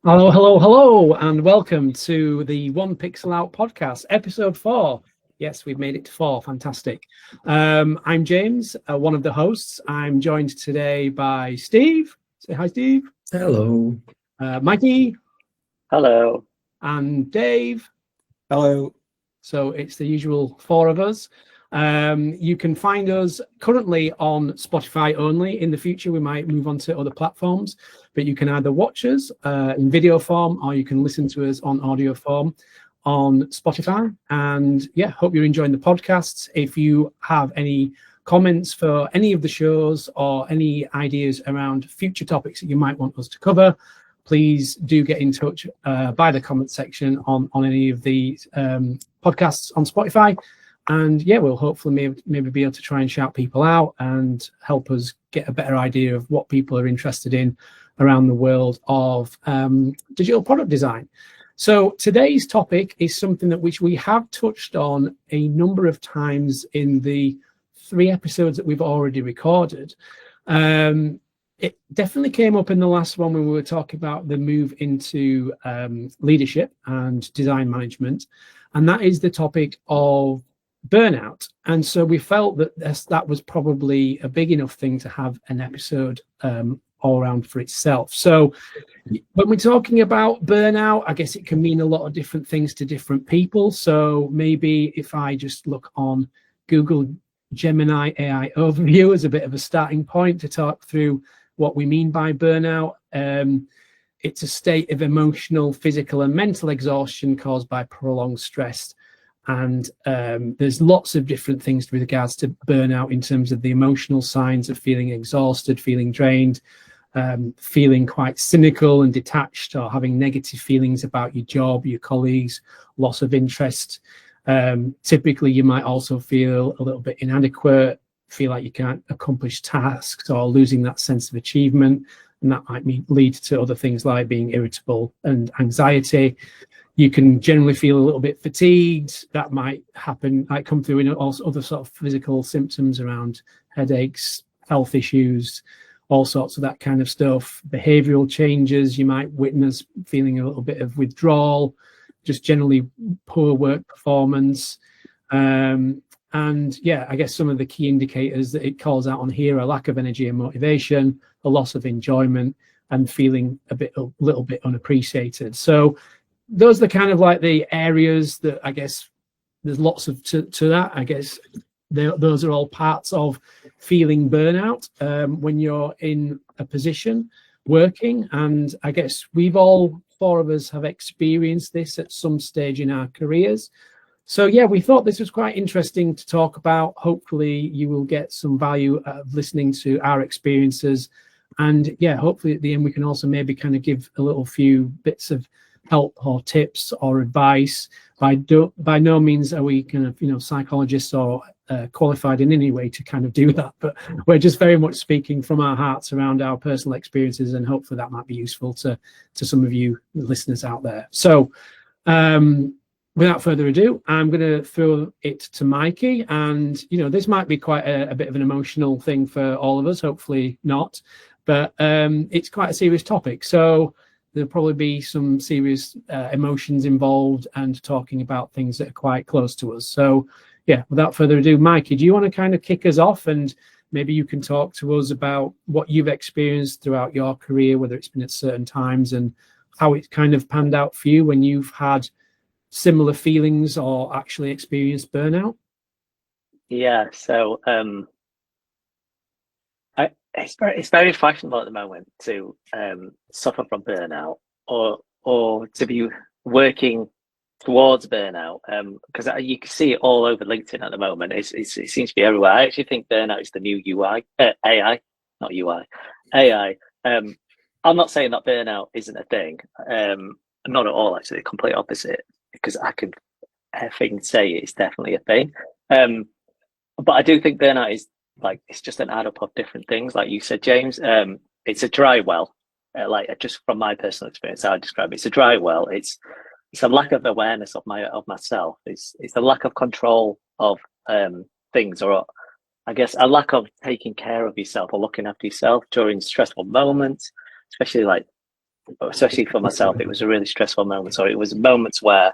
Hello, hello, hello, and welcome to the One Pixel Out podcast, episode 4. Yes, we've made it to 4. Fantastic. I'm James, one of the hosts. I'm joined today by Steve. Say hi, Steve. Hello. Mikey Hello. and Dave. Hello. So it's the usual 4 of us. You can find us currently on Spotify only. In the future, we might move on to other platforms, but you can either watch us in video form or you can listen to us on audio form on Spotify. And yeah, hope you're enjoying the podcasts. If you have any comments for any of the shows or any ideas around future topics that you might want us to cover, please do get in touch by the comment section on any of the podcasts on Spotify. And yeah, we'll hopefully maybe be able to try and shout people out and help us get a better idea of what people are interested in around the world of digital product design. So today's topic is something that which we have touched on a number of times in the 3 episodes that we've already recorded. It definitely came up in the last one when we were talking about the move into leadership and design management, and that is the topic of burnout. And so we felt that that was probably a big enough thing to have an episode all around for itself. So when we're talking about burnout, I guess it can mean a lot of different things to different people. So maybe if I just look on Google Gemini AI overview as a bit of a starting point to talk through what we mean by burnout. It's a state of emotional, physical, and mental exhaustion caused by prolonged stress. And there's lots of different things with regards to burnout in terms of the emotional signs of feeling exhausted, feeling drained, feeling quite cynical and detached, or having negative feelings about your job, your colleagues, loss of interest. Typically, you might also feel a little bit inadequate, feel like you can't accomplish tasks, or losing that sense of achievement. And that might lead to other things like being irritable and anxiety. You can generally feel a little bit fatigued. That might come through in also other sort of physical symptoms around headaches, health issues, all sorts of that kind of stuff. Behavioral changes, you might witness feeling a little bit of withdrawal, just generally poor work performance. And yeah, I guess some of the key indicators that it calls out on here are lack of energy and motivation, a loss of enjoyment, and feeling a little bit unappreciated. So those are kind of like the areas that I guess there's lots of to that. I guess those are all parts of feeling burnout when you're in a position working. And I guess we've all 4 of us have experienced this at some stage in our careers. So yeah, we thought this was quite interesting to talk about. Hopefully you will get some value out of listening to our experiences. And yeah, hopefully at the end we can also maybe kind of give a little few bits of help or tips or advice. By no means are we kind of psychologists or qualified in any way to kind of do that, but we're just very much speaking from our hearts around our personal experiences, and hopefully that might be useful to some of you listeners out there. So without further ado, I'm going to throw it to Mikey. And, this might be quite a bit of an emotional thing for all of us, hopefully not, but it's quite a serious topic. So there'll probably be some serious emotions involved and talking about things that are quite close to us. So yeah, without further ado, Mikey, do you want to kind of kick us off, and maybe you can talk to us about what you've experienced throughout your career, whether it's been at certain times, and how it kind of panned out for you when you've had similar feelings or actually experienced burnout? Yeah, so it's very fashionable at the moment to suffer from burnout or to be working towards burnout, because you can see it all over LinkedIn at the moment. It seems to be everywhere. I actually think burnout is the new AI, not UI, AI. I'm not saying that burnout isn't a thing. Not at all, actually, the complete opposite, because I can say it's definitely a thing. But I do think burnout is it's just an add up of different things. Like you said, James, it's a dry well. Just from my personal experience, I describe it. It's a dry well. It's a lack of awareness of myself. It's a lack of control of things, or I guess a lack of taking care of yourself or looking after yourself during stressful moments, especially especially for myself, it was a really stressful moment. So it was moments where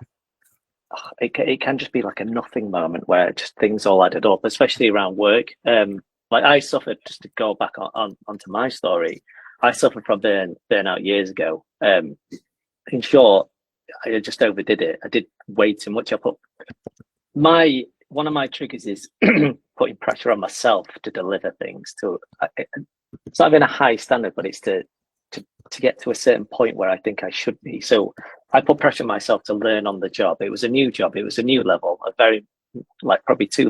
it can just be like a nothing moment where just things all added up, especially around work. Like I suffered, just to go back onto my story, I suffered from burnout years ago. In short, I just overdid it. I did way too much. One of my triggers is putting pressure on myself to deliver things. It's not having a high standard, but it's to get to a certain point where I think I should be. So I put pressure on myself to learn on the job. It was a new job. It was a new level, a very, like, probably 2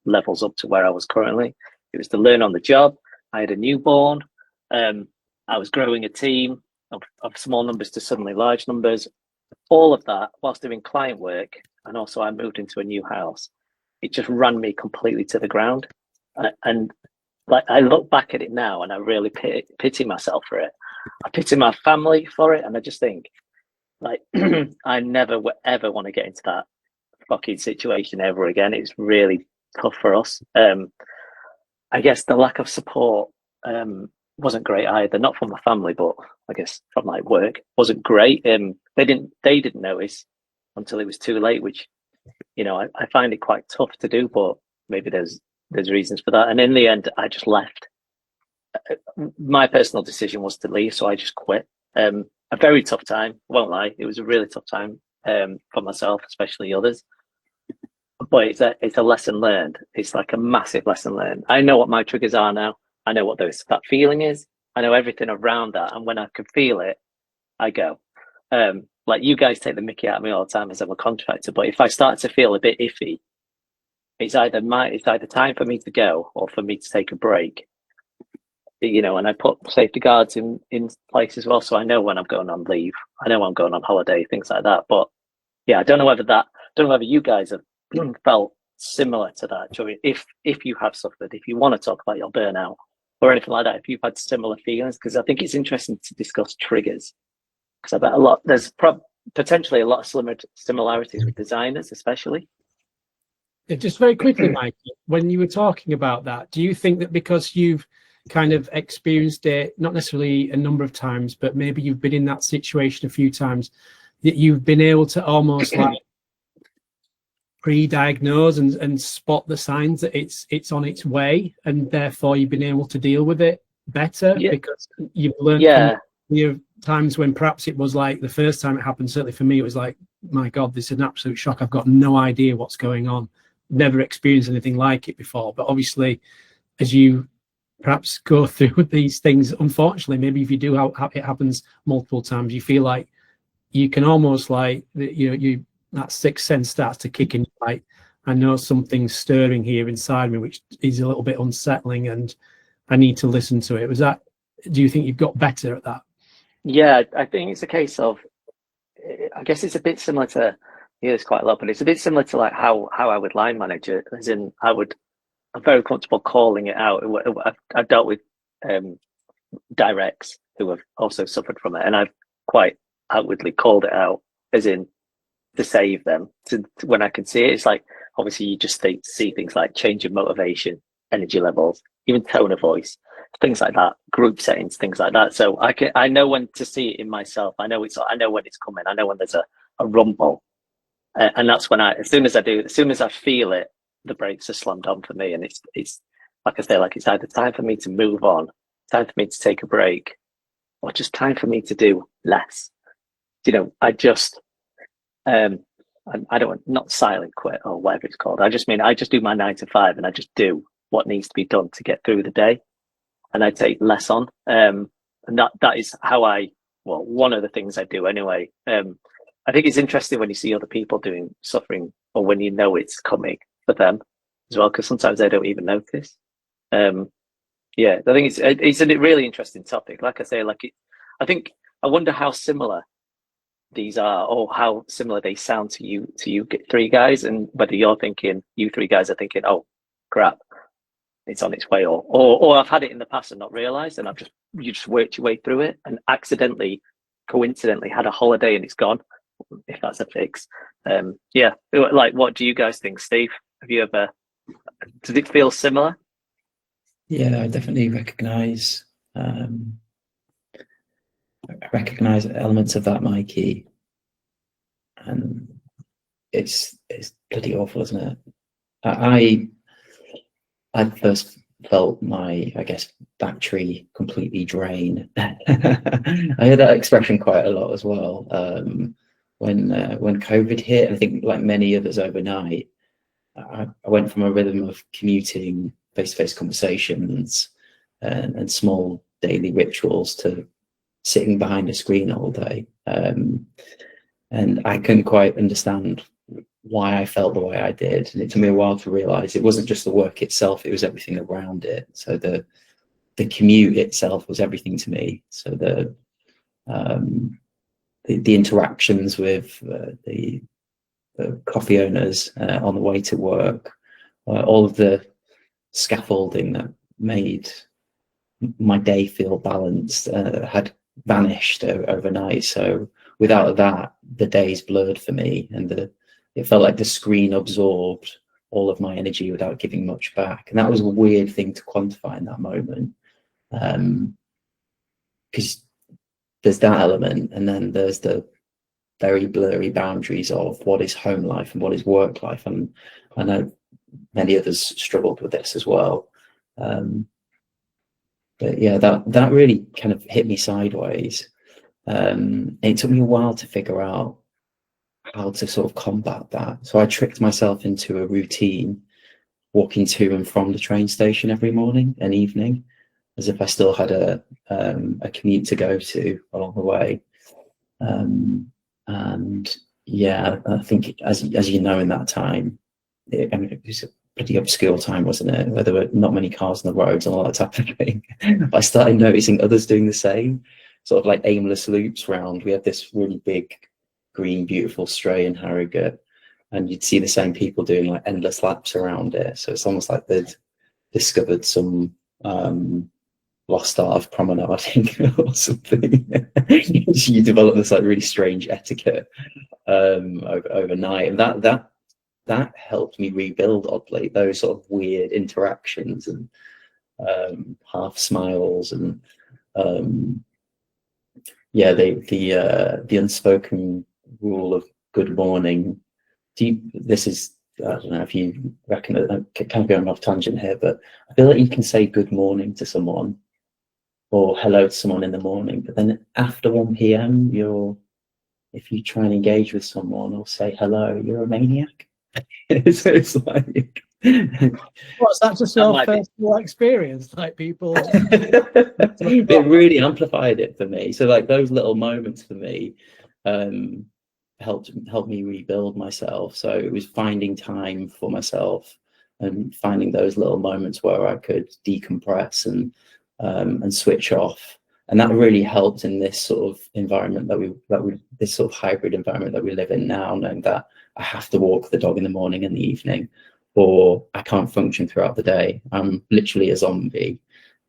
levels up to where I was currently. It was to learn on the job. I had a newborn. I was growing a team of small numbers to suddenly large numbers. All of that whilst doing client work. And also I moved into a new house. It just ran me completely to the ground. And like, I look back at it now and I really pity myself for it. I pity my family for it. And I just think, like, I never ever want to get into that fucking situation ever again. It's really tough for us. I guess the lack of support wasn't great either. Not from my family, but I guess from like work wasn't great. They didn't notice until it was too late, which, you know, I find it quite tough to do, but maybe there's reasons for that. And in the end, I just left. My personal decision was to leave, so I just quit. A very tough time, won't lie. It was a really tough time for myself, especially others. But it's a lesson learned. It's like a massive lesson learned. I know what my triggers are now. I know what that feeling is. I know everything around that. And when I can feel it, I go. Like, you guys take the mickey out of me all the time as I'm a contractor. But if I start to feel a bit iffy, it's either time for me to go or for me to take a break. You know, and I put safety guards in place as well, so I know when I'm going on leave. I know when I'm going on holiday, things like that. But yeah, I don't know whether you guys have felt similar to that, Joey. If you have suffered, if you want to talk about your burnout or anything like that, if you've had similar feelings, because I think it's interesting to discuss triggers. Because I bet there's potentially a lot of similarities with designers, especially. Just very quickly, Mike, when you were talking about that, do you think that because you've kind of experienced it, not necessarily a number of times, but maybe you've been in that situation a few times, that you've been able to almost like pre-diagnose and spot the signs that it's on its way, and therefore you've been able to deal with it better because you've learned from your times when perhaps it was like the first time it happened. Certainly for me, it was like, my God, this is an absolute shock. I've got no idea what's going on. Never experienced anything like it before. But obviously, as you perhaps go through these things, unfortunately, maybe if you do it happens multiple times, you feel like you can almost like, you know, that sixth sense starts to kick in. Like, I know something's stirring here inside me, which is a little bit unsettling, and I need to listen to it. Do you think you've got better at that? Yeah, I think it's a case of, I guess it's a bit similar to, it's quite a lot, but it's a bit similar to like how I would line manage it, as in I'm very comfortable calling it out. I've dealt with directs who have also suffered from it, and I've quite outwardly called it out, as in to save them. To when I can see it, it's like, obviously you just see things like change of motivation, energy levels, even tone of voice, things like that, group settings, things like that. So I know when to see it in myself. I know when it's coming. I know when there's a rumble, and that's when as soon as I feel it, the brakes are slammed on for me, and it's like I say, like, it's either time for me to move on, time for me to take a break, or just time for me to do less. You know, I just I don't want, not silent quit or whatever it's called. I just do my 9 to 5, and I just do what needs to be done to get through the day, and I take less on. And that is how one of the things I do anyway. I think it's interesting when you see other people suffering, or when you know it's coming for them as well, because sometimes they don't even notice. Yeah, I think it's a really interesting topic. Like I say, I wonder how similar these are, or how similar they sound to you three guys, and whether you three guys are thinking, oh crap, it's on its way, or I've had it in the past and not realized, and you just worked your way through it and accidentally, coincidentally had a holiday and it's gone, if that's a fix. Yeah, like, what do you guys think, Steve? Did it feel similar? Yeah, I definitely recognise. I recognize elements of that, Mikey, and it's bloody awful, isn't it? I first felt my, I guess, battery completely drain. I hear that expression quite a lot as well. When COVID hit, I think like many others overnight, I went from a rhythm of commuting, face-to-face conversations, and small daily rituals to sitting behind a screen all day. And I couldn't quite understand why I felt the way I did. And it took me a while to realize it wasn't just the work itself, it was everything around it. So the commute itself was everything to me. So the interactions with the coffee owners on the way to work, all of the scaffolding that made my day feel balanced had vanished overnight. So without that, the days blurred for me, and it felt like the screen absorbed all of my energy without giving much back. And that was a weird thing to quantify in that moment, because there's that element, and then there's the very blurry boundaries of what is home life and what is work life. And I know many others struggled with this as well. But yeah, that really kind of hit me sideways. And it took me a while to figure out how to sort of combat that. So I tricked myself into a routine, walking to and from the train station every morning and evening, as if I still had a commute to go to along the way. And yeah, I think as you know, in that time, it was a pretty obscure time, wasn't it? Where there were not many cars on the roads and all that type of thing. I started noticing others doing the same, sort of like aimless loops round. We had this really big, green, beautiful stray in Harrogate, and you'd see the same people doing like endless laps around it. So it's almost like they'd discovered some lost art of promenading or something. You develop this like really strange etiquette overnight, and that helped me rebuild, oddly, those sort of weird interactions and half smiles and yeah, the unspoken rule of good morning. This is, I don't know if you reckon it, I'm kind of going off tangent here, but I feel like you can say good morning to someone or hello to someone in the morning, but then after 1 p.m, if you try and engage with someone or say hello, you're a maniac. So it's like, what's that, just your personal experience? Like people, it really amplified it for me. So like those little moments for me helped me rebuild myself. So it was finding time for myself and finding those little moments where I could decompress and switch off. And that really helped in this sort of environment this sort of hybrid environment that we live in now, knowing that I have to walk the dog in the morning and the evening, or I can't function throughout the day. I'm literally a zombie.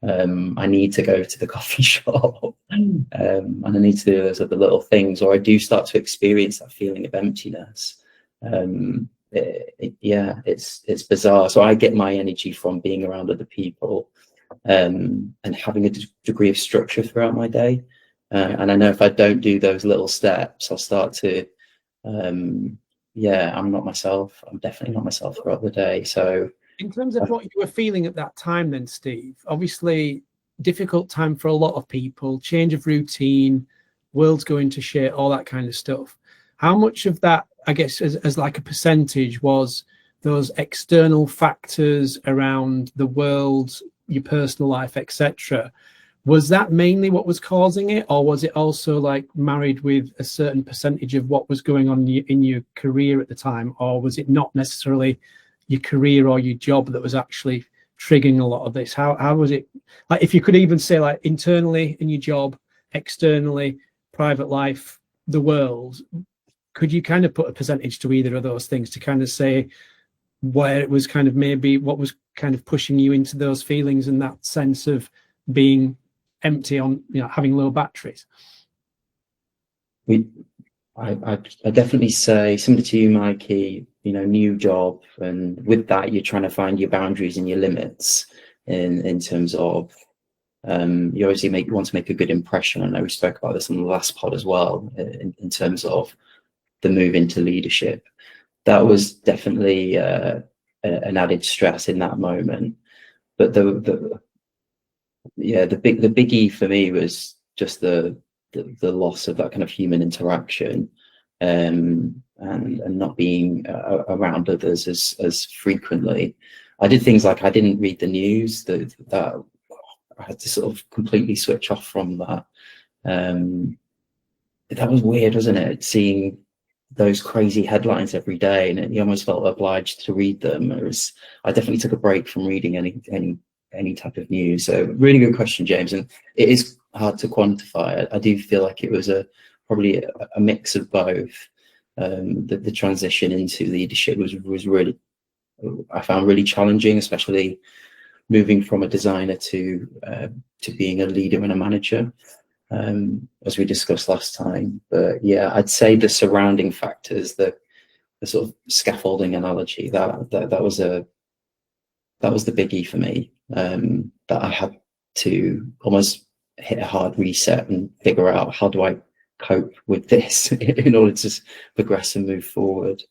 I need to go to the coffee shop, and I need to do those other little things, or I do start to experience that feeling of emptiness. Yeah, it's bizarre. So I get my energy from being around other people, and having a degree of structure throughout my day. And I know if I don't do those little steps, I'll start to, yeah, I'm not myself. I'm definitely not myself throughout the day. So in terms of what you were feeling at that time then, Steve, obviously difficult time for a lot of people, change of routine, world's going to shit, all that kind of stuff. How much of that, I guess, as like a percentage, was those external factors around the world, your personal life, etc.? Was that mainly what was causing it, or was it also like married with a certain percentage of what was going on in your career at the time, or was it not necessarily your career or your job that was actually triggering a lot of this? How was it, like, if you could even say, like, internally in your job, externally, private life, the world, could you kind of put a percentage to either of those things to kind of say where it was kind of maybe what was kind of pushing you into those feelings and that sense of being empty, on, you know, having low batteries? I definitely say, similar to you, Mikey, you know, new job, and with that you're trying to find your boundaries and your limits in terms of You obviously want to make a good impression. I know we spoke about this on the last pod as well, in terms of the move into leadership. That was definitely an added stress in that moment. But the biggie for me was just the loss of that kind of human interaction, and not being around others as frequently. I did things like I didn't read the news. That I had to sort of completely switch off from that. That was weird, wasn't it? Seeing those crazy headlines every day, and you almost felt obliged to read them. I definitely took a break from reading any type of news. So really good question, James, and it is hard to quantify. I do feel like it was probably a mix of both. The transition into leadership was really, I found really challenging, especially moving from a designer to being a leader and a manager, as we discussed last time. But yeah, I'd say the surrounding factors, the sort of scaffolding analogy, that was the biggie for me, that I had to almost hit a hard reset and figure out, how do I cope with this in order to progress and move forward.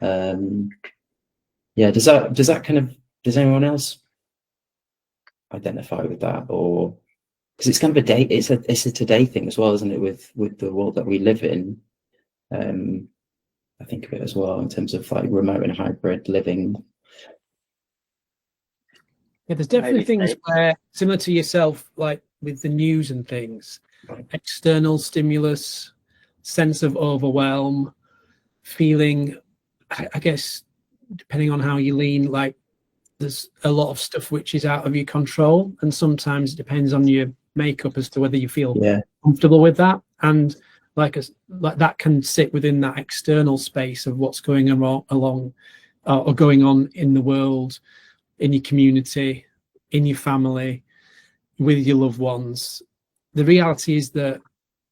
Yeah, does anyone else identify with that? Or because it's kind of it's a today thing as well, isn't it, with the world that we live in? I think of it as well in terms of like remote and hybrid living. Yeah, there's definitely things where, similar to yourself, like with the news and things, external stimulus, sense of overwhelm, feeling, I guess, depending on how you lean, like there's a lot of stuff which is out of your control, and sometimes it depends on your makeup as to whether you feel comfortable with that. And like that can sit within that external space of what's going along or going on in the world, in your community, in your family, with your loved ones. The reality is that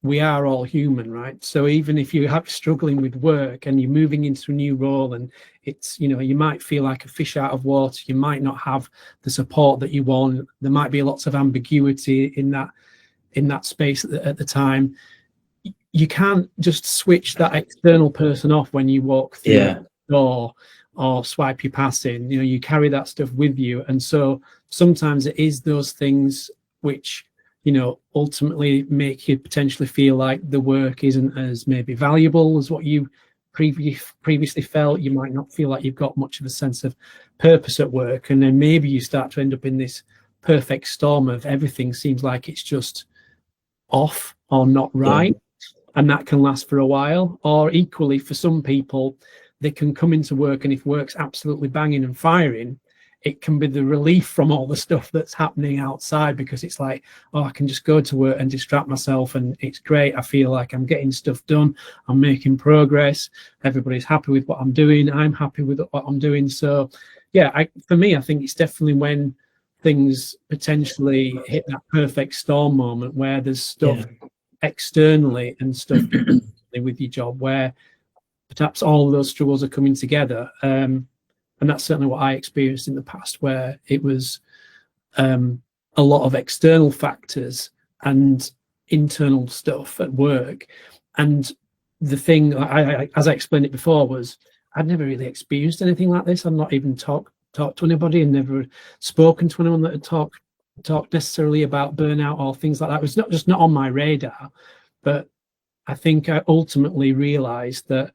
we are all human, right? So even if you have struggling with work and you're moving into a new role, and it's, you might feel like a fish out of water, you might not have the support that you want, there might be lots of ambiguity in that space at the time. You can't just switch that external person off when you walk through the door or swipe your pass in. You carry that stuff with you, and so sometimes it is those things which ultimately make you potentially feel like the work isn't as maybe valuable as what you previously felt. You might not feel like you've got much of a sense of purpose at work, and then maybe you start to end up in this perfect storm of everything seems like it's just off or not right, and that can last for a while. Or equally, for some people, they can come into work, and if work's absolutely banging and firing, it can be the relief from all the stuff that's happening outside, because it's like, oh, I can just go to work and distract myself, and it's great. I feel like I'm getting stuff done. I'm making progress. Everybody's happy with what I'm doing. I'm happy with what I'm doing. So, yeah, for me, I think it's definitely when things potentially hit that perfect storm moment where there's stuff externally and stuff with your job where perhaps all of those struggles are coming together. And that's certainly what I experienced in the past, where it was a lot of external factors and internal stuff at work. And the thing, as I explained it before, was I'd never really experienced anything like this. I'd not even talked to anybody, and never spoken to anyone that had talked necessarily about burnout or things like that. It was not on my radar. But I think I ultimately realized that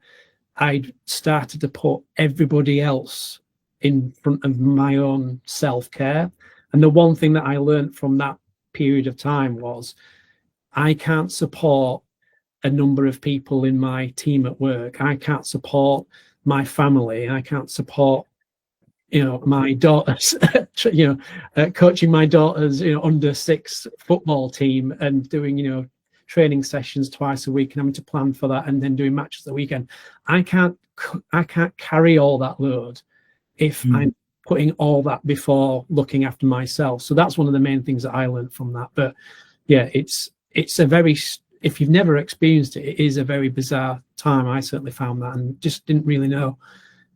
I'd started to put everybody else in front of my own self-care. And the one thing that I learned from that period of time was I can't support a number of people in my team at work. I can't support my family. I can't support, my daughters, coaching my daughters, under 6 football team and doing, training sessions twice a week and having to plan for that, and then doing matches the weekend. I can't carry all that load if I'm putting all that before looking after myself. So that's one of the main things that I learned from that. But yeah, it's a very, if you've never experienced it, it is a very bizarre time. I certainly found that, and just didn't really know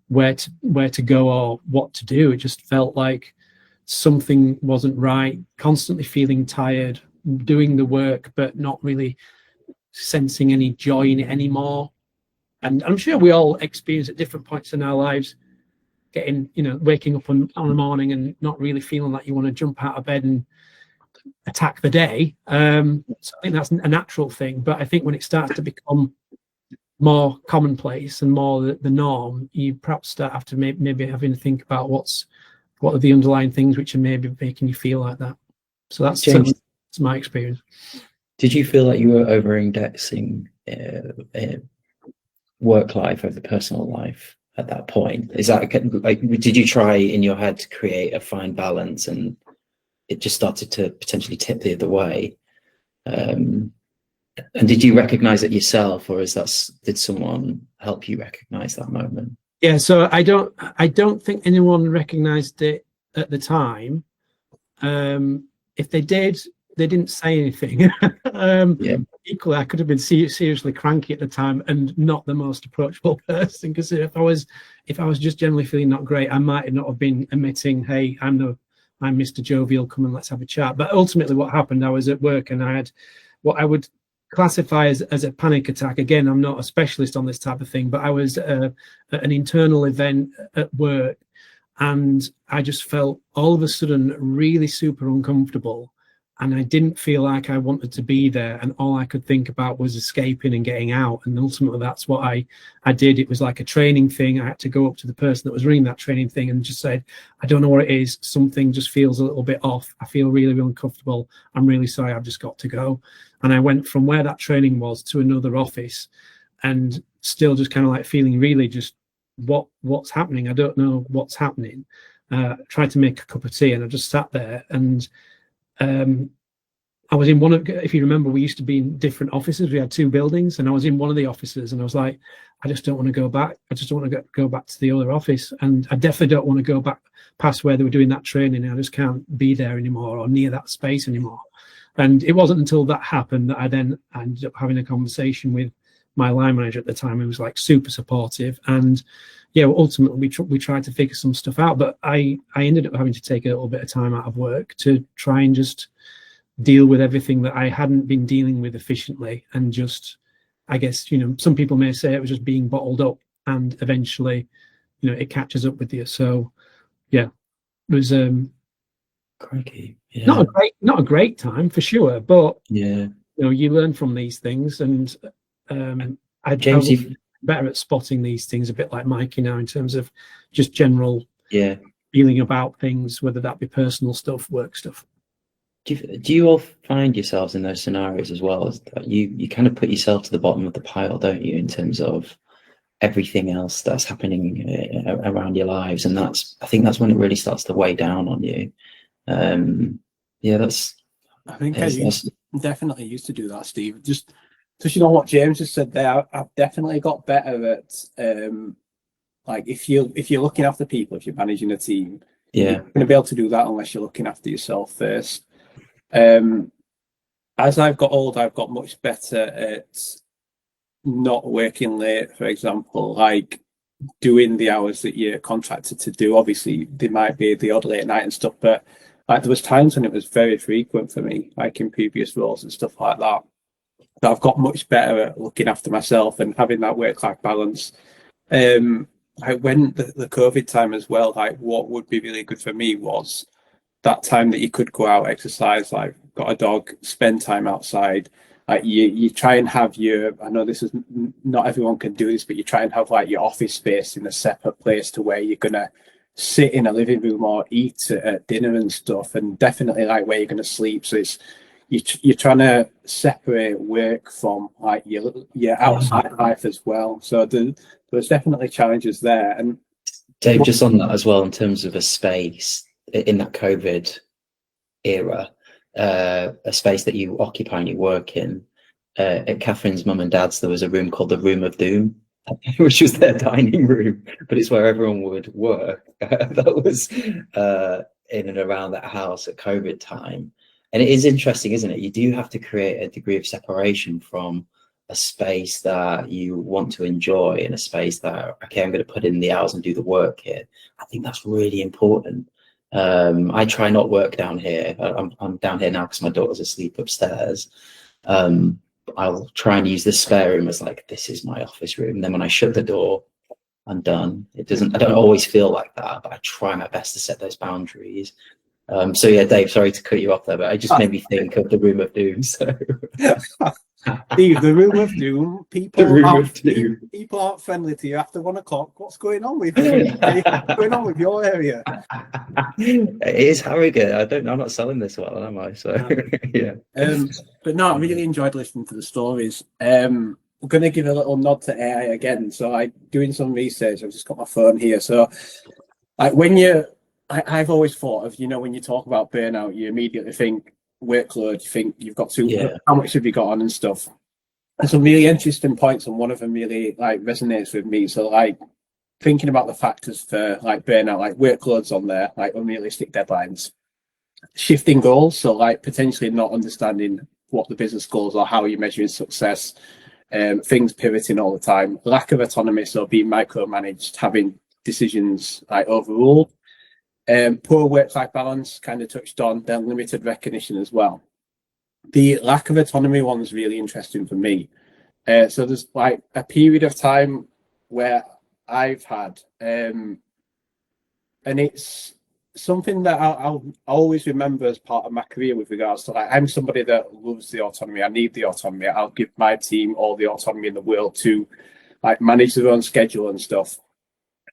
where to go or what to do. It just felt like something wasn't right, constantly feeling tired, doing the work, but not really sensing any joy in it anymore. And I'm sure we all experience at different points in our lives getting, waking up on a morning and not really feeling like you want to jump out of bed and attack the day. So I think that's a natural thing. But I think when it starts to become more commonplace and more the norm, you perhaps start after maybe having to think about what are the underlying things which are maybe making you feel like that. So that's my experience. Did you feel like you were over-indexing work life over personal life at that point? Is that like, did you try in your head to create a fine balance and it just started to potentially tip the other way? And did you recognize it yourself, or did someone help you recognize that moment? Yeah, so I don't think anyone recognized it at the time. If they did, they didn't say anything. Equally, I could have been seriously cranky at the time and not the most approachable person, because if I was just generally feeling not great, I might not have been admitting, hey, I'm Mr. Jovial, come and let's have a chat. But ultimately what happened, I was at work and I had what I would classify as a panic attack. Again, I'm not a specialist on this type of thing, but I was at an internal event at work, and I just felt all of a sudden really super uncomfortable, and I didn't feel like I wanted to be there, and all I could think about was escaping and getting out. And ultimately that's what I did. It was like a training thing. I had to go up to the person that was running that training thing and just said, I don't know what it is, something just feels a little bit off, I feel really, really uncomfortable, I'm really sorry, I've just got to go. And I went from where that training was to another office, and still just kind of like feeling really just what's happening, I don't know what's happening. Tried to make a cup of tea, and I just sat there, and I was in one of, if you remember, we used to be in different offices. We had 2 buildings, and I was in one of the offices, and I was like, I just don't want to go back. I just don't want to go back to the other office. And I definitely don't want to go back past where they were doing that training. I just can't be there anymore or near that space anymore. And it wasn't until that happened that I then ended up having a conversation with my line manager at the time, who was like super supportive. And yeah, ultimately we tried to figure some stuff out, but I ended up having to take a little bit of time out of work to try and just deal with everything that I hadn't been dealing with efficiently. And just, I guess, some people may say it was just being bottled up, and eventually, it catches up with you. So yeah, it was Crikey. Yeah. not a great time for sure, but yeah, you learn from these things. And I was better at spotting these things, a bit like Mikey now, in terms of just general feeling about things, whether that be personal stuff, work stuff. Do you all find yourselves in those scenarios as well? As that you kind of put yourself to the bottom of the pile, don't you, in terms of everything else that's happening around your lives? And I think that's when it really starts to weigh down on you. I think I definitely used to do that, Steve. Just what James just said there, I've definitely got better at like if you're looking after people, if you're managing a team, you're going to be able to do that unless you're looking after yourself first. As I've got older, I've got much better at not working late, for example, like doing the hours that you're contracted to do. Obviously, there might be the odd late night and stuff, but like there was times when it was very frequent for me, like in previous roles and stuff like that. So I've got much better at looking after myself and having that work-life balance. Like when the COVID time as well, like what would be really good for me was that time that you could go out, exercise, like got a dog, spend time outside. Like you try and have I know this is not everyone can do this, but you try and have like your office space in a separate place to where you're gonna sit in a living room or eat at dinner and stuff, and definitely like where you're gonna sleep. So it's you're trying to separate work from like your outside life as well. So there's definitely challenges there. And Dave, just on that as well, in terms of a space in that COVID era, a space that you occupy and you work in. At Catherine's mum and dad's, there was a room called the Room of Doom, which was their dining room, but it's where everyone would work. That was in and around that house at COVID time. And it is interesting, isn't it? You do have to create a degree of separation from a space that you want to enjoy and a space that, okay, I'm going to put in the hours and do the work here. I think that's really important. I try not work down here. I'm down here now because my daughter's asleep upstairs. I'll try and use the spare room as like, this is my office room. And then when I shut the door, I'm done. I don't always feel like that, but I try my best to set those boundaries. So yeah, Dave, sorry to cut you off there, but it just made me think of the Room of Doom. So Steve, the Room of Doom. The Room of Doom. People aren't friendly to you after 1 o'clock. What's going on with you? What's going on with your area? It is Harrogate. I'm not selling this well, am I? So yeah. But no, I really enjoyed listening to the stories. I'm going to give a little nod to AI again. So I doing some research. I've just got my phone here. So like I've always thought of, when you talk about burnout, you immediately think workload, you think you've got to, how much have you got on and stuff. There's some really interesting points, and one of them really like resonates with me. So like thinking about the factors for like burnout, like workloads on there, like unrealistic deadlines, shifting goals. So like potentially not understanding what the business goals are, how you're measuring success, things pivoting all the time, lack of autonomy, so being micromanaged, having decisions like overruled. Poor work-life balance, kind of touched on, then limited recognition as well. The lack of autonomy one is really interesting for me. So there's like a period of time where I've had, and it's something that I'll always remember as part of my career with regards to like, I'm somebody that loves the autonomy. I need the autonomy. I'll give my team all the autonomy in the world to like manage their own schedule and stuff.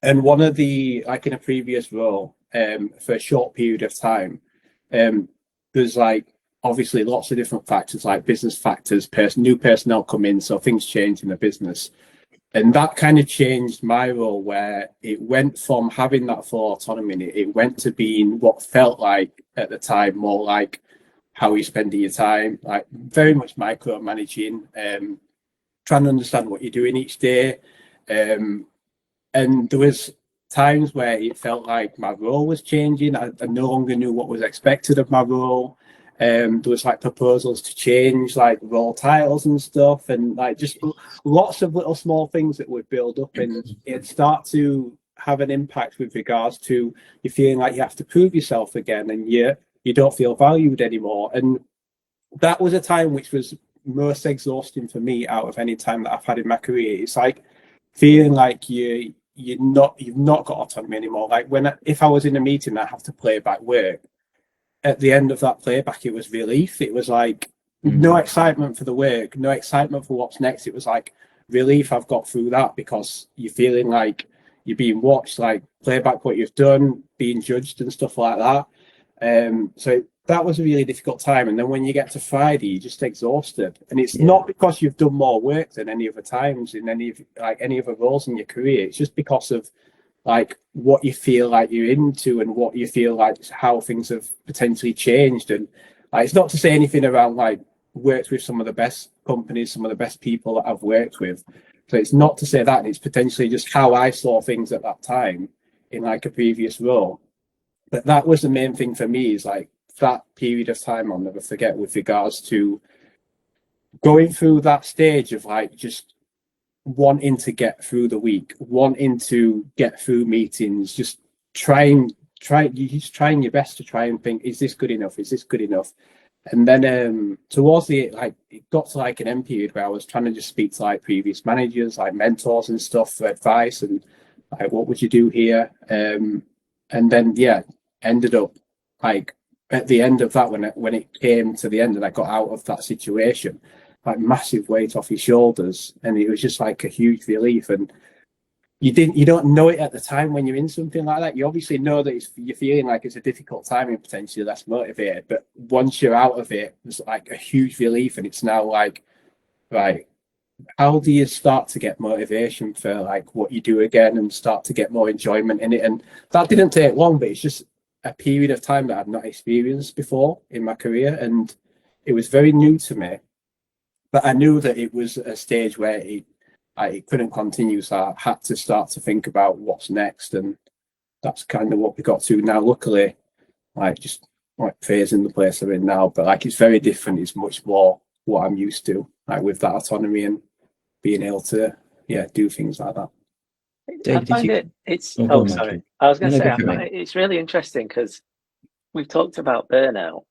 And one of the, like in a previous role, for a short period of time, there's like obviously lots of different factors, like business factors, new personnel come in, so things change in the business. And that kind of changed my role, where it went from having that full autonomy, it went to being what felt like at the time more like how you spending your time, like very much micromanaging, trying to understand what you're doing each day. And there was times where it felt like my role was changing. I no longer knew what was expected of my role. There was like proposals to change like role titles and stuff, and like just lots of little small things that would build up, and it'd start to have an impact with regards to you feeling like you have to prove yourself again, and you don't feel valued anymore. And that was a time which was most exhausting for me out of any time that I've had in my career. It's like feeling like you've not got autonomy anymore. Like if I was in a meeting, I have to play back work. At the end of that playback, it was relief. It was like no excitement for the work, no excitement for what's next. It was like relief. I've got through that, because you're feeling like you're being watched, like play back what you've done, being judged and stuff like that. So that was a really difficult time. And then when you get to Friday, you're just exhausted. And it's not because you've done more work than any other times in any other roles in your career. It's just because of like what you feel like you're into, and what you feel like how things have potentially changed. And like, it's not to say anything around like worked with some of the best companies, some of the best people that I've worked with. So it's not to say that. It's potentially just how I saw things at that time in like a previous role. But that was the main thing for me, is like that period of time I'll never forget, with regards to going through that stage of like just wanting to get through the week, wanting to get through meetings, just trying your best to try and think, is this good enough? Is this good enough? And then towards the, like, it got to like an end period where I was trying to just speak to like previous managers, like mentors and stuff, for advice, and like, what would you do here? And then ended up like at the end of that, when it came to the end and I got out of that situation, like massive weight off your shoulders, and it was just like a huge relief. And you don't know it at the time when you're in something like that. You obviously know that you're feeling like it's a difficult time and potentially less motivated, but once you're out of it, there's like a huge relief. And it's now like, right, how do you start to get motivation for like what you do again, and start to get more enjoyment in it? And that didn't take long, but it's just a period of time that I'd not experienced before in my career, and it was very new to me. But I knew that it was a stage where it couldn't continue, so I had to start to think about what's next, and that's kind of what we got to now. Luckily, like just like phase in the place I'm in now, but like it's very different. It's much more what I'm used to, like with that autonomy and being able to do things like that. I find it's sorry. I was going to say, it's really interesting, because we've talked about burnout,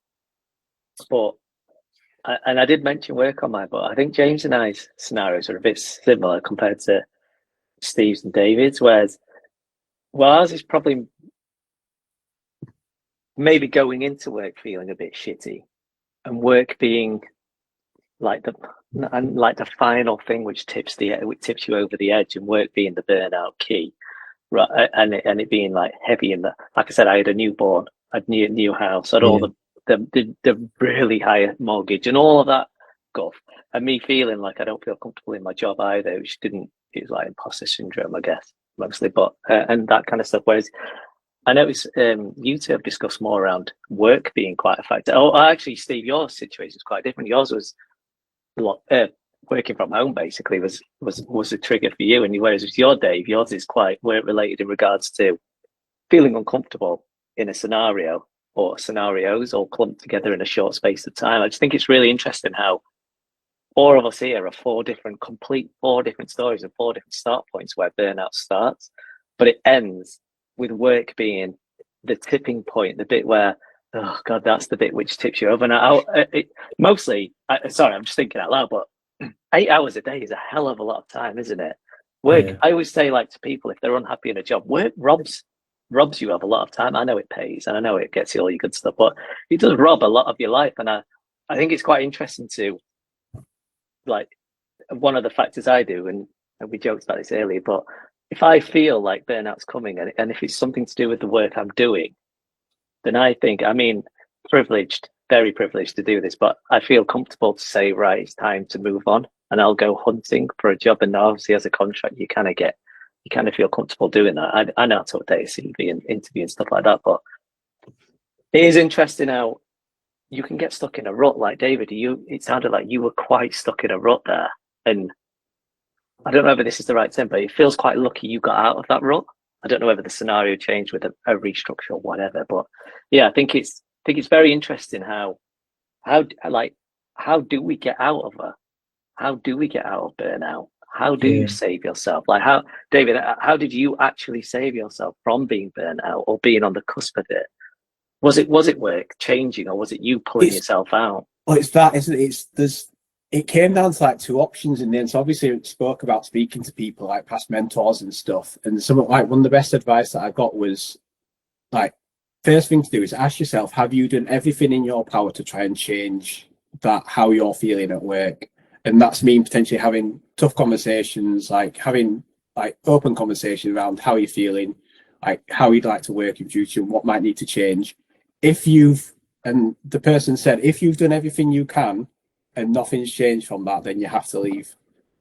but and I did mention work on mine, but I think James and I's scenarios are a bit similar compared to Steve's and David's, whereas ours is probably maybe going into work feeling a bit shitty, and work being like the final thing which tips you over the edge, and work being the burnout key, right? And it being like heavy in the, like I said, I had a newborn, I'd new house, I'd all the really high mortgage and all of that guff, and me feeling like I don't feel comfortable in my job either, which it was like imposter syndrome, I guess, mostly, but and that kind of stuff. Whereas I noticed you two have discussed more around work being quite a factor. Oh, actually, Steve, your situation is quite different. Yours was working from home basically was a trigger for you, and whereas with your Dave, yours is quite work related in regards to feeling uncomfortable in a scenario or scenarios all clumped together in a short space of time. I just think it's really interesting how four of us here are four different stories and four different start points where burnout starts, but it ends with work being the tipping point, the bit where, oh God, that's the bit which tips you over. Now, sorry, I'm just thinking out loud, but 8 hours a day is a hell of a lot of time, isn't it? Work, yeah. I always say, like, to people, if they're unhappy in a job, work robs you of a lot of time. I know it pays, and I know it gets you all your good stuff, but it does rob a lot of your life. And I think it's quite interesting to, like, one of the factors I do, and we joked about this earlier, but if I feel like burnout's coming, and if it's something to do with the work I'm doing, then I think, I mean, very privileged to do this, but I feel comfortable to say, right, it's time to move on, and I'll go hunting for a job. And obviously, as a contract, you kind of feel comfortable doing that. I know how to update a CV and interview and stuff like that, but it is interesting how you can get stuck in a rut. Like David, it sounded like you were quite stuck in a rut there, and I don't know whether this is the right term, but it feels quite lucky you got out of that rut. I don't know whether the scenario changed with a restructure or whatever, but yeah, I think it's very interesting how do we get out of burnout? How do you save yourself? Like, how, David, how did you actually save yourself from being burnt out or being on the cusp of it? Was it work changing, or was it you pulling yourself out? Well, it's that, isn't it? It came down to like two options in the end. So obviously it spoke about speaking to people, like past mentors and stuff. And one of the best advice that I got was, like, first thing to do is ask yourself, have you done everything in your power to try and change how you're feeling at work? And that's mean potentially having tough conversations, like having like open conversation around how you're feeling, like how you'd like to work in future and what might need to change. And the person said, if you've done everything you can and nothing's changed from that, then you have to leave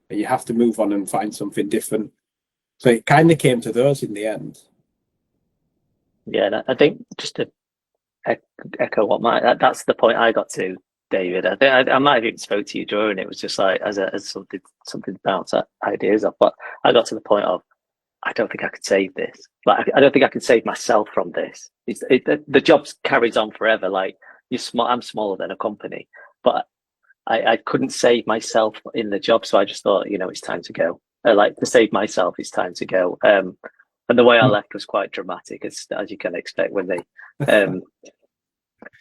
and you have to move on and find something different. So it kind of came to those in the end. Yeah, I think just to echo what that's the point I got to, David. I think I might have even spoke to you during it. Was just like as something to bounce ideas off. But I got to the point of, I don't think I could save this. Like, I don't think I can save myself from this. The job carries on forever. Like, I'm smaller than a company, but I couldn't save myself in the job. So I just thought, it's time to go. Like, to save myself, it's time to go. And the way I left was quite dramatic, as you can expect when they.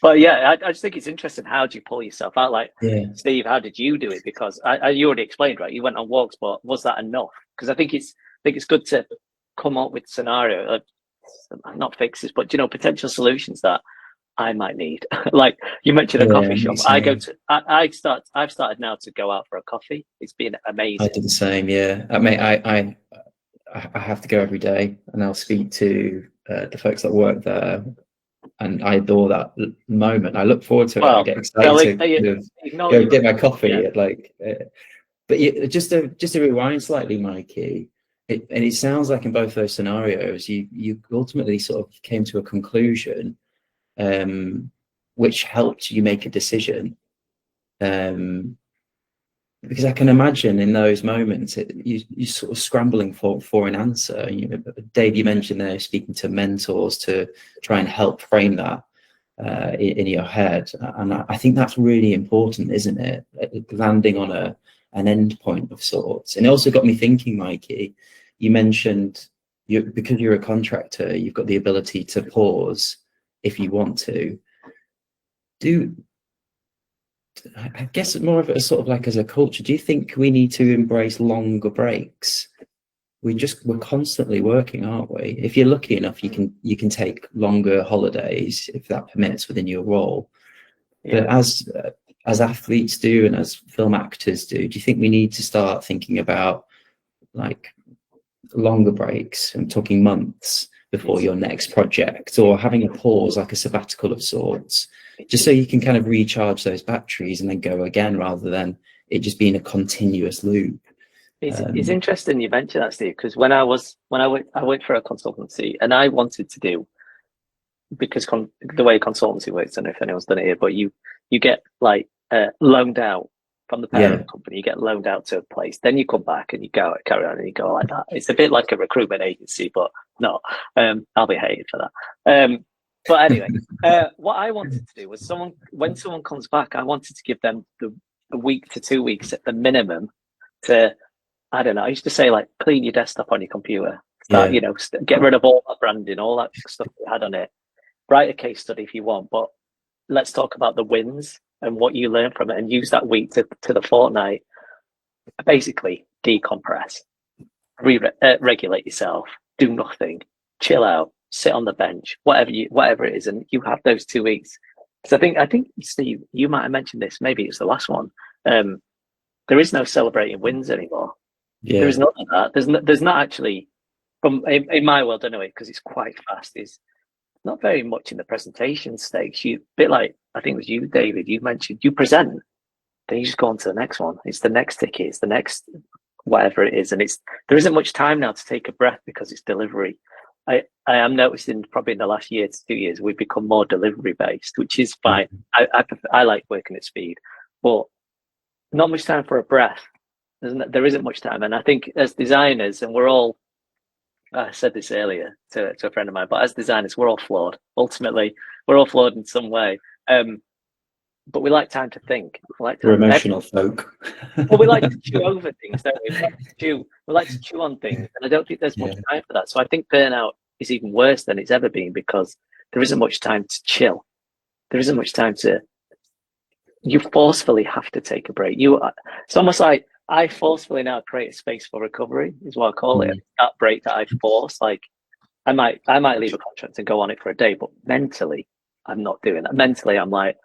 But yeah, I just think it's interesting. How do you pull yourself out? Like, Steve, how did you do it? Because you already explained, right? You went on walks, but was that enough? Because I think it's good to come up with scenario, not fixes, but potential solutions that I might need. Like you mentioned, a coffee shop. I've started now to go out for a coffee. It's been amazing. I do the same. Yeah, I mean, I have to go every day, and I'll speak to the folks that work there. And I adore that moment. I look forward to it. I get excited to go get my coffee. Yeah. But just to rewind slightly, Mikey, it sounds like in both those scenarios, you ultimately sort of came to a conclusion, which helped you make a decision. Because I can imagine in those moments, you're sort of scrambling for an answer. Dave, you mentioned there speaking to mentors to try and help frame that in your head, and I think that's really important, isn't it? Landing on an end point of sorts. And it also got me thinking, Mikey. You mentioned because you're a contractor, you've got the ability to pause if you want to. I guess more of a sort of like as a culture, do you think we need to embrace longer breaks? We're constantly working, aren't we? If you're lucky enough, you can take longer holidays if that permits within your role. Yeah. But as athletes do and as film actors do you think we need to start thinking about like longer breaks? I'm talking months before your next project, or having a pause, like a sabbatical of sorts, just so you can kind of recharge those batteries and then go again, rather than it just being a continuous loop. It's interesting you mentioned that, Steve, because when I went for a consultancy, and I wanted to do, because the way consultancy works, I don't know if anyone's done it here, but you get like loaned out from the parent company, you get loaned out to a place, then you come back and you carry on and you go like that. It's a bit like a recruitment agency, but not. I'll be hated for that. But anyway, what I wanted to do was when someone comes back, I wanted to give them a week to 2 weeks at the minimum to, I don't know, I used to say like clean your desktop on your computer, start, get rid of all that branding, all that stuff you had on it, write a case study if you want, but let's talk about the wins and what you learn from it, and use that week to the fortnight, basically decompress, regulate yourself, do nothing, chill out, sit on the bench, whatever it is, and you have those 2 weeks. Because I think Steve, you might have mentioned this, maybe it's the last one. There is no celebrating wins anymore. Yeah. There is none of that. There's not actually, in my world anyway, because it's quite fast. Is not very much in the presentation stage. You bit like, I think it was you, David. You mentioned you present, then you just go on to the next one. It's the next ticket. It's the next whatever it is, and there isn't much time now to take a breath because it's delivery. I am noticing probably in the last year to 2 years we've become more delivery based, which is fine. I like working at speed, but not much time for a breath. There isn't much time, and I think as designers, and we're all, I said this earlier to a friend of mine, but as designers, we're all flawed. Ultimately, we're all flawed in some way. But we like time to think. We're emotional folk. Well, we like to chew over things, don't we? We like to chew on things, and I don't think there's much time for that. So I think burnout is even worse than it's ever been, because there isn't much time to chill. There isn't much time to. You forcefully have to take a break. It's almost like I forcefully now create a space for recovery, is what I call it. That break that I force, like I might leave a contract and go on it for a day, but mentally, I'm not doing that. Mentally, I'm like,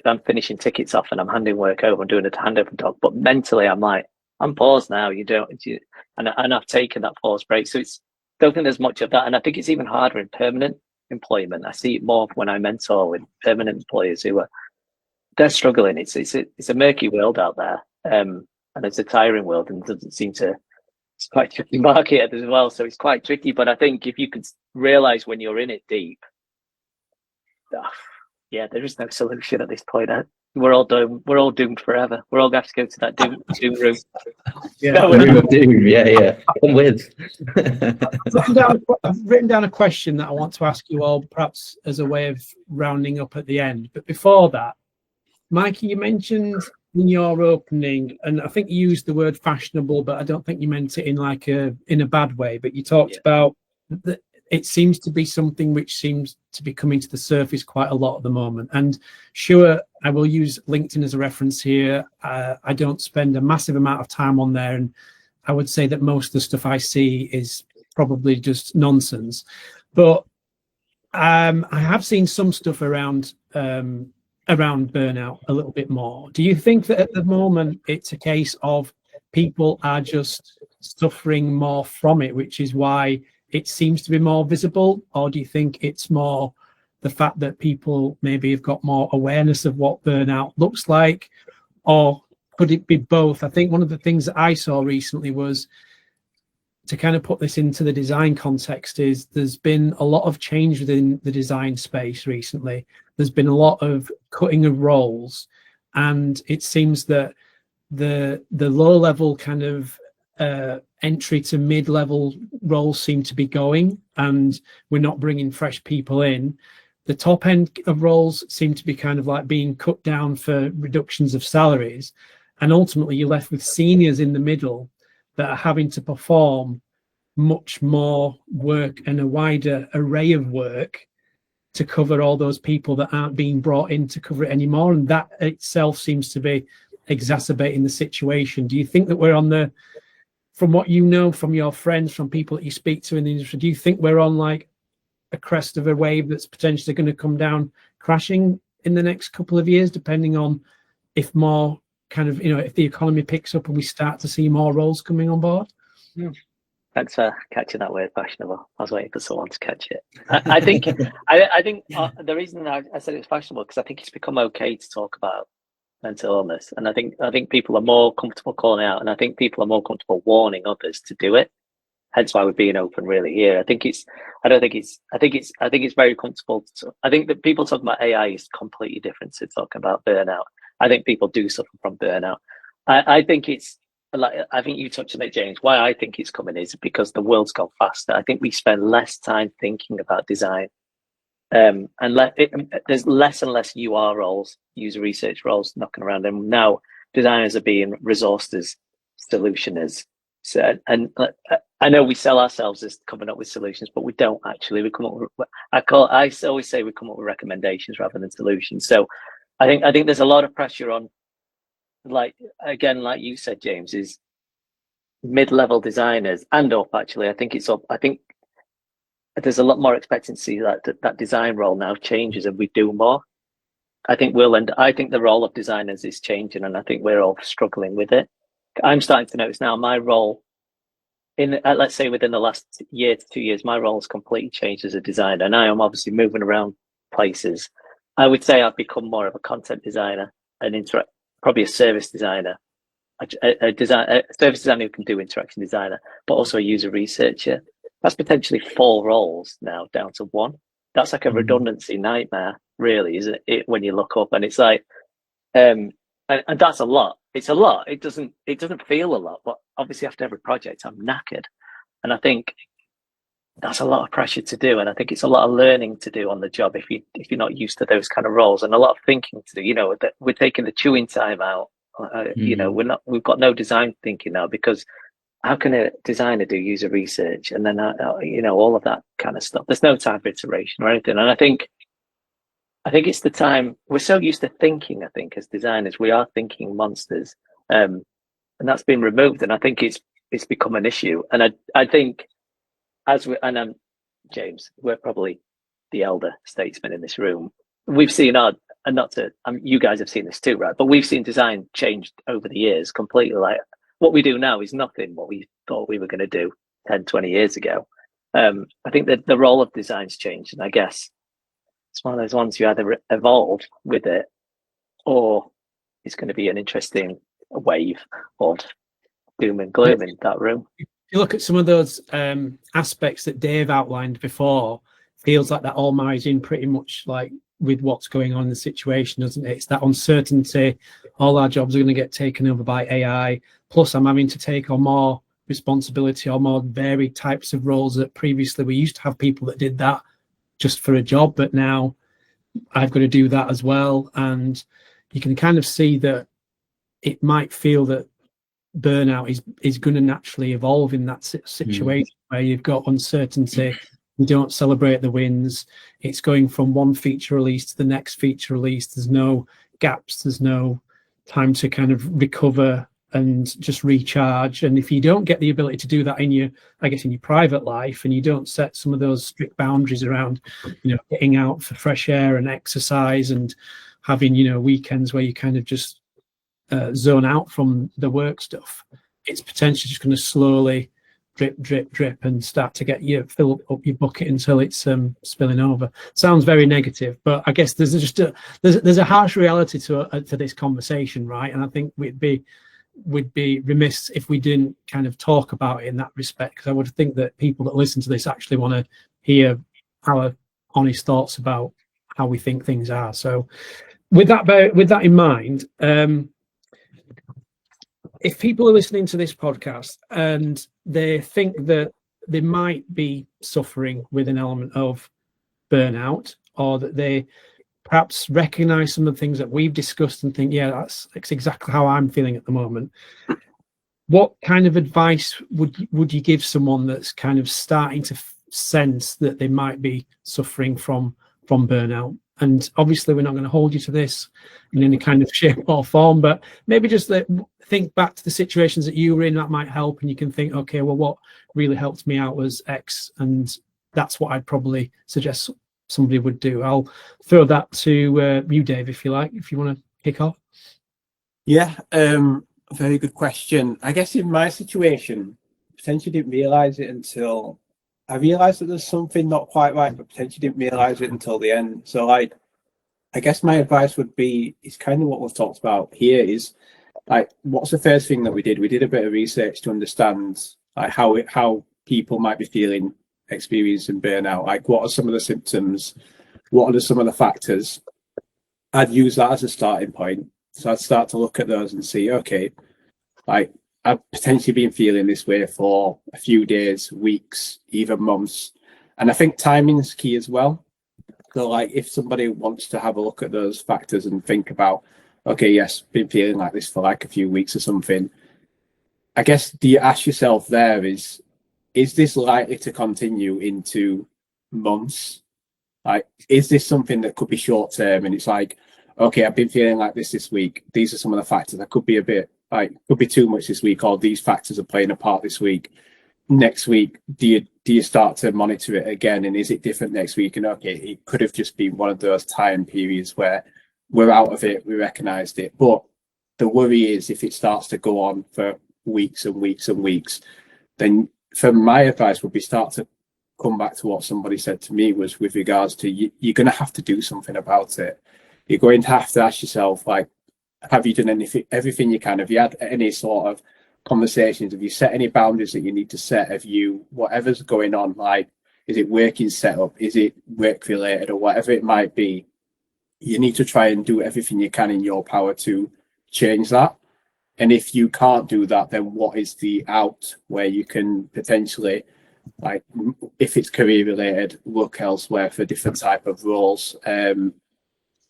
I'm finishing tickets off and I'm handing work over and doing a handover talk. But mentally, I'm like, I'm paused now. And I've taken that forced break. So don't think there's much of that. And I think it's even harder in permanent employment. I see it more when I mentor with permanent employers they're struggling. It's a murky world out there. And it's a tiring world, and doesn't seem to. It's quite a tricky market as well. So it's quite tricky. But I think if you could realize when you're in it deep, there is no solution at this point. We're all doomed forever. We're all going to have to go to that doom room. Room of doom. Yeah. Come with. I've written down a question that I want to ask you all, perhaps as a way of rounding up at the end. But before that, Mikey, you mentioned in your opening, and I think you used the word fashionable, but I don't think you meant it in a bad way. But you talked about that it seems to be something which seems to be coming to the surface quite a lot at the moment. And sure, I will use LinkedIn as a reference here. I don't spend a massive amount of time on there, and I would say that most of the stuff I see is probably just nonsense. But I have seen some stuff around burnout a little bit more. Do you think that at the moment it's a case of people are just suffering more from it, which is why it seems to be more visible? Or do you think it's more the fact that people maybe have got more awareness of what burnout looks like? Or could it be both? I think one of the things that I saw recently was, to kind of put this into the design context, is there's been a lot of change within the design space recently. There's been a lot of cutting of roles, and it seems that the low level kind of entry to mid-level roles seem to be going, and we're not bringing fresh people in. The top end of roles seem to be kind of like being cut down for reductions of salaries, and ultimately you're left with seniors in the middle that are having to perform much more work and a wider array of work to cover all those people that aren't being brought in to cover it anymore, and that itself seems to be exacerbating the situation. Do you think that we're on the, from what you know from your friends, from people that you speak to in the industry, do you think we're on like a crest of a wave that's potentially going to come down crashing in the next couple of years, depending on if more kind of, if the economy picks up and we start to see more roles coming on board? Thanks for catching that word, fashionable. I was waiting for someone to catch it. I think the reason I said it's fashionable, because I think it's become okay to talk about mental illness, and I think people are more comfortable calling out, and I think people are more comfortable warning others to do it. Hence why we're being open really here. I think it's very comfortable. I think that people talking about AI is completely different to talking about burnout. I think people do suffer from burnout. I think it's like, I think you touched on it, James. Why I think it's coming is because the world's gone faster. I think we spend less time thinking about design. And there's less and less UR roles, user research roles knocking around, and now designers are being resourced as solutioners. So, and I know we sell ourselves as coming up with solutions, but we don't actually. We come up with, I always say we come up with recommendations rather than solutions. So I think there's a lot of pressure on, like you said, James, is mid-level designers and up. Actually, I think it's up. I think there's a lot more expectancy that design role now changes and we do more. I think the role of designers is changing, and I think we're all struggling with it. I'm starting to notice now my role let's say within the last year to 2 years, my role has completely changed as a designer, and I am obviously moving around places. I would say I've become more of a content designer, probably a service designer, a service designer who can do interaction designer, but also a user researcher. That's potentially 4 roles now down to 1. That's like a redundancy nightmare, really, isn't it? When you look up, and it's like, and that's a lot. It's a lot. It doesn't feel a lot, but obviously after every project, I'm knackered, and I think that's a lot of pressure to do, and I think it's a lot of learning to do on the job if you're not used to those kind of roles, and a lot of thinking to do. That we're taking the chewing time out. We've got no design thinking now, because how can a designer do user research and then all of that kind of stuff? There's no time for iteration or anything, and I think it's the time. We're so used to thinking. I think as designers, we are thinking monsters, and that's been removed. And I think it's become an issue. And I think James, we're probably the elder statesman in this room. We've seen you guys have seen this too, right? But we've seen design change over the years completely. Like what we do now is nothing what we thought we were going to do 10, 20 years ago. I think that the role of design's changed, and I guess it's one of those ones you either evolve with it, or it's going to be an interesting wave of doom and gloom in that room. If you look at some of those aspects that Dave outlined before, feels like that all marries in pretty much like with what's going on in the situation, doesn't it? It's that uncertainty. All our jobs are going to get taken over by AI. Plus, I'm having to take on more responsibility or more varied types of roles that previously we used to have people that did that just for a job, but now I've got to do that as well. And you can kind of see that it might feel that burnout is going to naturally evolve in that situation where you've got uncertainty. We don't celebrate the wins. It's going from one feature release to the next feature release. There's no gaps. There's no time to kind of recover and just recharge. And if you don't get the ability to do that in your private life, and you don't set some of those strict boundaries around, getting out for fresh air and exercise and having, weekends where you kind of just zone out from the work stuff, it's potentially just going to slowly drip, drip, drip and start to get you fill up your bucket until it's spilling over. Sounds very negative, but I guess there's just there's a harsh reality to this conversation, right? And I think we'd be remiss if we didn't kind of talk about it in that respect, because I would think that people that listen to this actually want to hear our honest thoughts about how we think things are. So with that in mind, if people are listening to this podcast and they think that they might be suffering with an element of burnout, or that they perhaps recognize some of the things that we've discussed and think, yeah, that's exactly how I'm feeling at the moment, what kind of advice would you give someone that's kind of starting to sense that they might be suffering from from burnout. And obviously, we're not going to hold you to this in any kind of shape or form, but maybe just think back to the situations that you were in that might help, and you can think, okay, well, what really helped me out was X, and that's what I'd probably suggest somebody would do. I'll throw that to you, Dave, if you like, if you want to kick off. Yeah, very good question. I guess in my situation, potentially didn't realise it until I realised that there's something not quite right, but potentially didn't realise it until the end. So I guess my advice would be, it's kind of what we've talked about here, is like, what's the first thing that we did? We did a bit of research to understand like how people might be feeling, experiencing burnout. Like, what are some of the symptoms? What are some of the factors? I'd use that as a starting point. So I'd start to look at those and see, okay, like, I've potentially been feeling this way for a few days, weeks, even months. And I think timing is key as well. So like, if somebody wants to have a look at those factors and think about, okay, yes, been feeling like this for like a few weeks or something, I guess, do you ask yourself there is this likely to continue into months? Like, is this something that could be short term? And it's like, okay, I've been feeling like this week. These are some of the factors. I could be a bit like, could be too much this week, or these factors are playing a part this week. Next week, do you start to monitor it again? And is it different next week? And okay, it could have just been one of those time periods where we're out of it, we recognised it. But the worry is, if it starts to go on for weeks and weeks and weeks, then for my advice would be start to come back to what somebody said to me, was with regards to you're going to have to do something about it. You're going to have to ask yourself, like, have you done everything you can? Have you had any sort of conversations? Have you set any boundaries that you need to set? Have you, whatever's going on, like, is it working setup? Is it work related, or whatever it might be? You need to try and do everything you can in your power to change that. And if you can't do that, then what is the out where you can potentially, like, if it's career related, look elsewhere for different type of roles.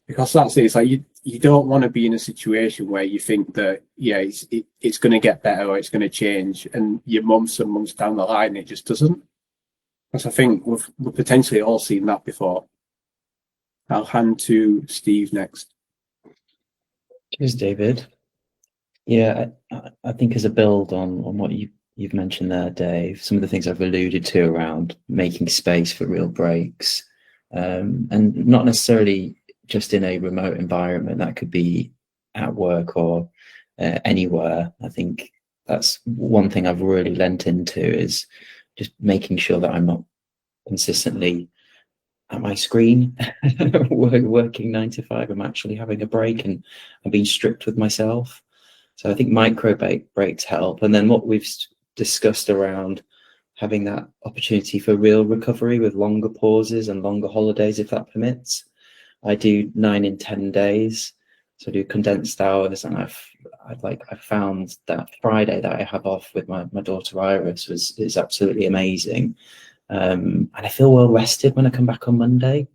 Because that's it. It's like, you don't want to be in a situation where you think that, yeah, it's going to get better or it's going to change, and you're months and months down the line, it just doesn't. Because I think we've potentially all seen that before. I'll hand to Steve next. Cheers, David. Yeah, I think as a build on what you've mentioned there, Dave, some of the things I've alluded to around making space for real breaks, and not necessarily just in a remote environment. That could be at work or anywhere. I think that's one thing I've really lent into, is just making sure that I'm not consistently at my screen working 9 to 5. I'm actually having a break and being strict with myself. So I think micro breaks help. And then what we've discussed around having that opportunity for real recovery with longer pauses and longer holidays, if that permits. I do 9 in 10 days, so I do condensed hours, and I've found that Friday that I have off with my daughter Iris is absolutely amazing, and I feel well rested when I come back on Monday.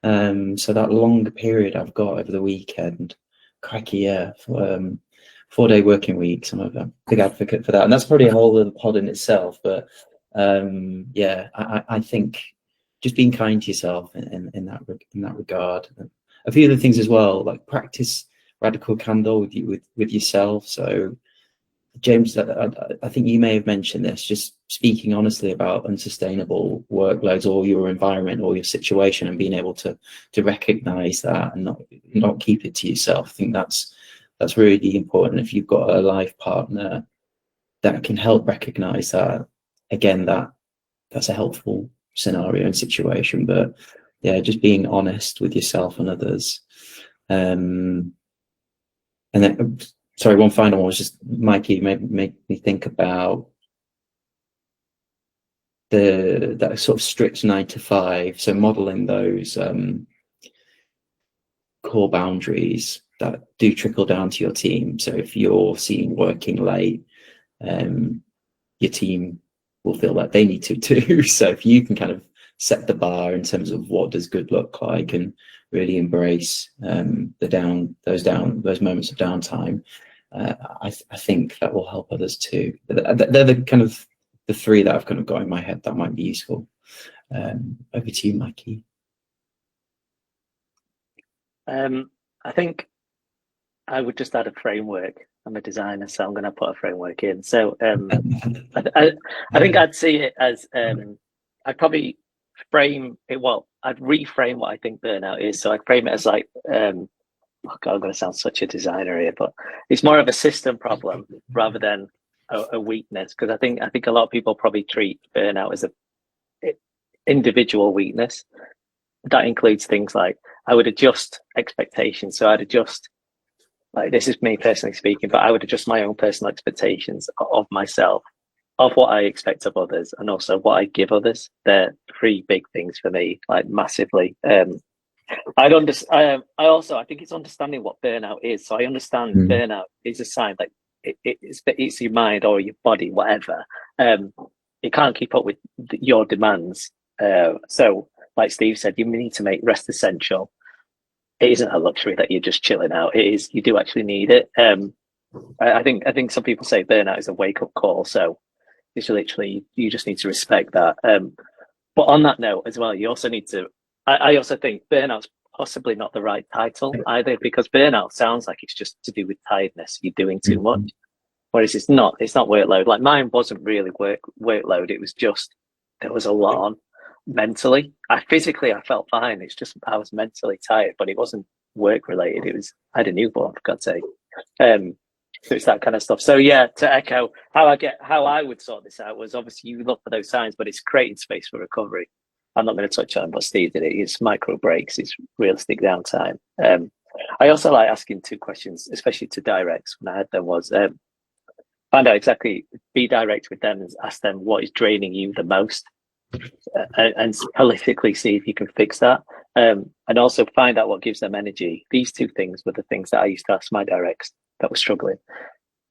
So that longer period I've got over the weekend, cracky, yeah, 4-day working weeks. I'm a big advocate for that, and that's probably a whole other pod in itself. But yeah, I think just being kind to yourself in that regard. A few other things as well, like practice radical candor with yourself. So James, I think you may have mentioned this, just speaking honestly about unsustainable workloads or your environment or your situation, and being able to recognize that and not keep it to yourself. I think that's really important. If you've got a life partner that can help recognize that, again, that's a helpful scenario and situation. But yeah, just being honest with yourself and others. And then, sorry, one final one was just, Mikey made me think about that sort of strict 9 to 5. So modeling those core boundaries that do trickle down to your team. So if you're seen working late, your team will feel like they need to too. So if you can kind of set the bar in terms of what does good look like, and really embrace those moments of downtime, I think that will help others too. They're the kind of the 3 that I've kind of got in my head that might be useful. Over to you, Mikey. I think I would just add a framework. I'm a designer, so I'm going to put a framework in. So I think I'd see it as I'd probably frame it. Well, I'd reframe what I think burnout is. So I'd frame it as like, oh God, I'm going to sound such a designer here, but it's more of a system problem rather than a weakness. Because I think a lot of people probably treat burnout as a individual weakness. That includes things like I would adjust expectations. So I'd adjust, like, this is me personally speaking, but I would adjust my own personal expectations of myself, of what I expect of others, and also what I give others. They're three big things for me, like massively. I think it's understanding what burnout is. So I understand burnout is a sign that it's your mind or your body, whatever. It can't keep up with your demands. So, like Steve said, you need to make rest essential. It isn't a luxury that you're just chilling out. It is, you do actually need it. I think some people say burnout is a wake up call. So it's literally, you just need to respect that. But on that note as well, you also need to, I also think burnout's possibly not the right title either, because burnout sounds like it's just to do with tiredness. You're doing too much. Whereas it's not workload. Like mine wasn't really workload. It was just, there was a lot on. Mentally, I felt fine. It's just I was mentally tired, but it wasn't work related. It was, I had a newborn, for God's sake. So it's that kind of stuff. So yeah, to echo how I would sort this out was obviously you look for those signs, but it's creating space for recovery. I'm not going to touch on what Steve did. It's micro breaks. It's realistic downtime. I also like asking two questions, especially to directs when I had them, was find out exactly, be direct with them and ask them what is draining you the most. And holistically see if you can fix that, and also find out what gives them energy. These two things were the things that I used to ask my directs that were struggling,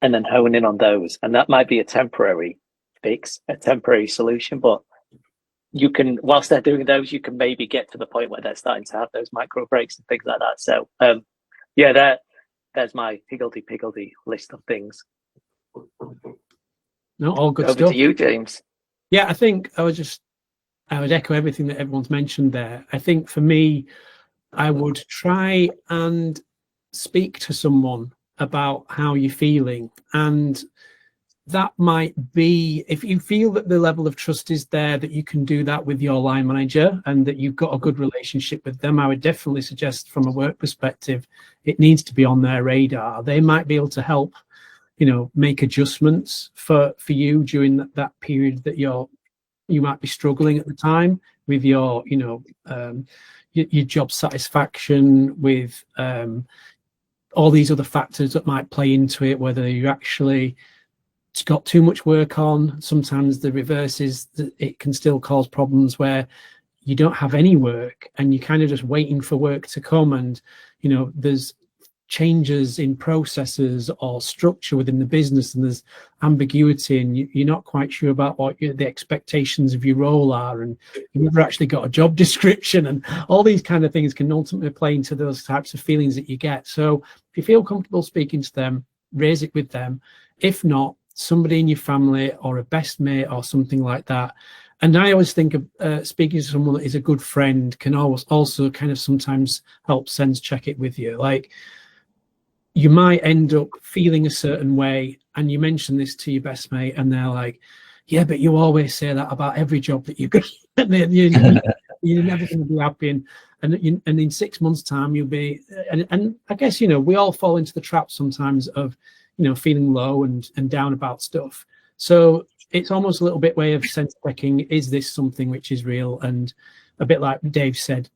and then hone in on those. And that might be a temporary fix, a temporary solution, but you can, whilst they're doing those, you can maybe get to the point where they're starting to have those micro breaks and things like that. So yeah, there's my higgledy-piggledy list of things. No, all good Over stuff. to you, James. Yeah, I think I would echo everything that everyone's mentioned there. I think for me, I would try and speak to someone about how you're feeling. And that might be, if you feel that the level of trust is there, that you can do that with your line manager and that you've got a good relationship with them, I would definitely suggest from a work perspective, it needs to be on their radar. They might be able to help, make adjustments for you during that period that you might be struggling at the time with your job satisfaction, with all these other factors that might play into it, whether you actually got too much work on. Sometimes the reverse is that it can still cause problems where you don't have any work and you're kind of just waiting for work to come, and there's changes in processes or structure within the business, and there's ambiguity, and you're not quite sure about what the expectations of your role are, and you never actually got a job description, and all these kind of things can ultimately play into those types of feelings that you get. So if you feel comfortable speaking to them, raise it with them. If not, somebody in your family or a best mate or something like that. And I always think of speaking to someone that is a good friend can always also kind of sometimes help sense check it with you. Like, you might end up feeling a certain way, and you mention this to your best mate, and they're like, yeah, but you always say that about every job that you get. You're never going to be happy. And in 6 months' time, you'll be, and I guess, we all fall into the trap sometimes of, feeling low and down about stuff. So it's almost a little bit way of sense checking, is this something which is real? And a bit like Dave said,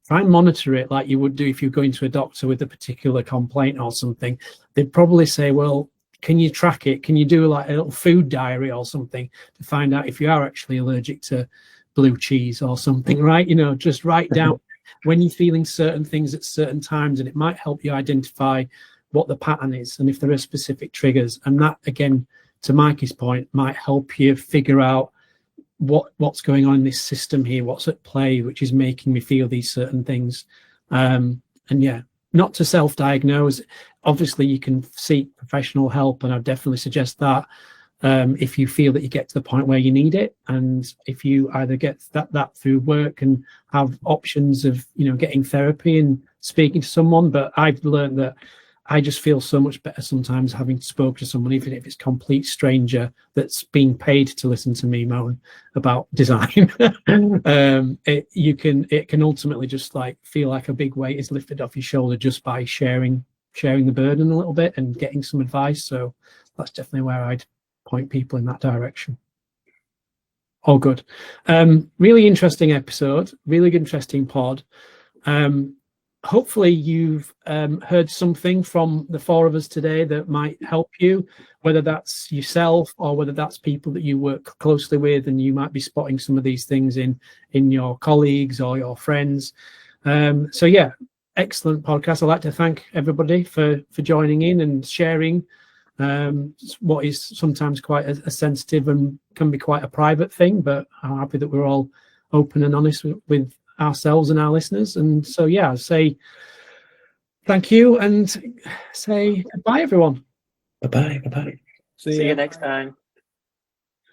try and monitor it like you would do if you're going to a doctor with a particular complaint or something. They'd probably say, well, can you track it? Can you do like a little food diary or something to find out if you are actually allergic to blue cheese or something, right? Just write down when you're feeling certain things at certain times, and it might help you identify what the pattern is and if there are specific triggers. And that, again, to Mikey's point, might help you figure out what's going on in this system here, what's at play, which is making me feel these certain things. And yeah, not to self-diagnose. Obviously, you can seek professional help, and I definitely suggest that. if you feel that you get to the point where you need it, and if you either get that through work and have options of, you know, getting therapy and speaking to someone. But I've learned that I just feel so much better sometimes having spoken to someone, even if it's a complete stranger that's being paid to listen to me moan about design. It can ultimately just like feel like a big weight is lifted off your shoulder just by sharing the burden a little bit and getting some advice. So that's definitely where I'd point people in that direction. All good. Really interesting episode, really interesting pod. Hopefully you've heard something from the four of us today that might help you, whether that's yourself or whether that's people that you work closely with, and you might be spotting some of these things in your colleagues or your friends. So yeah, excellent podcast. I'd like to thank everybody for joining in and sharing what is sometimes quite a sensitive and can be quite a private thing, but I'm happy that we're all open and honest with ourselves and our listeners. And so yeah, I'll say thank you and say goodbye, everyone. Bye bye. See you next time.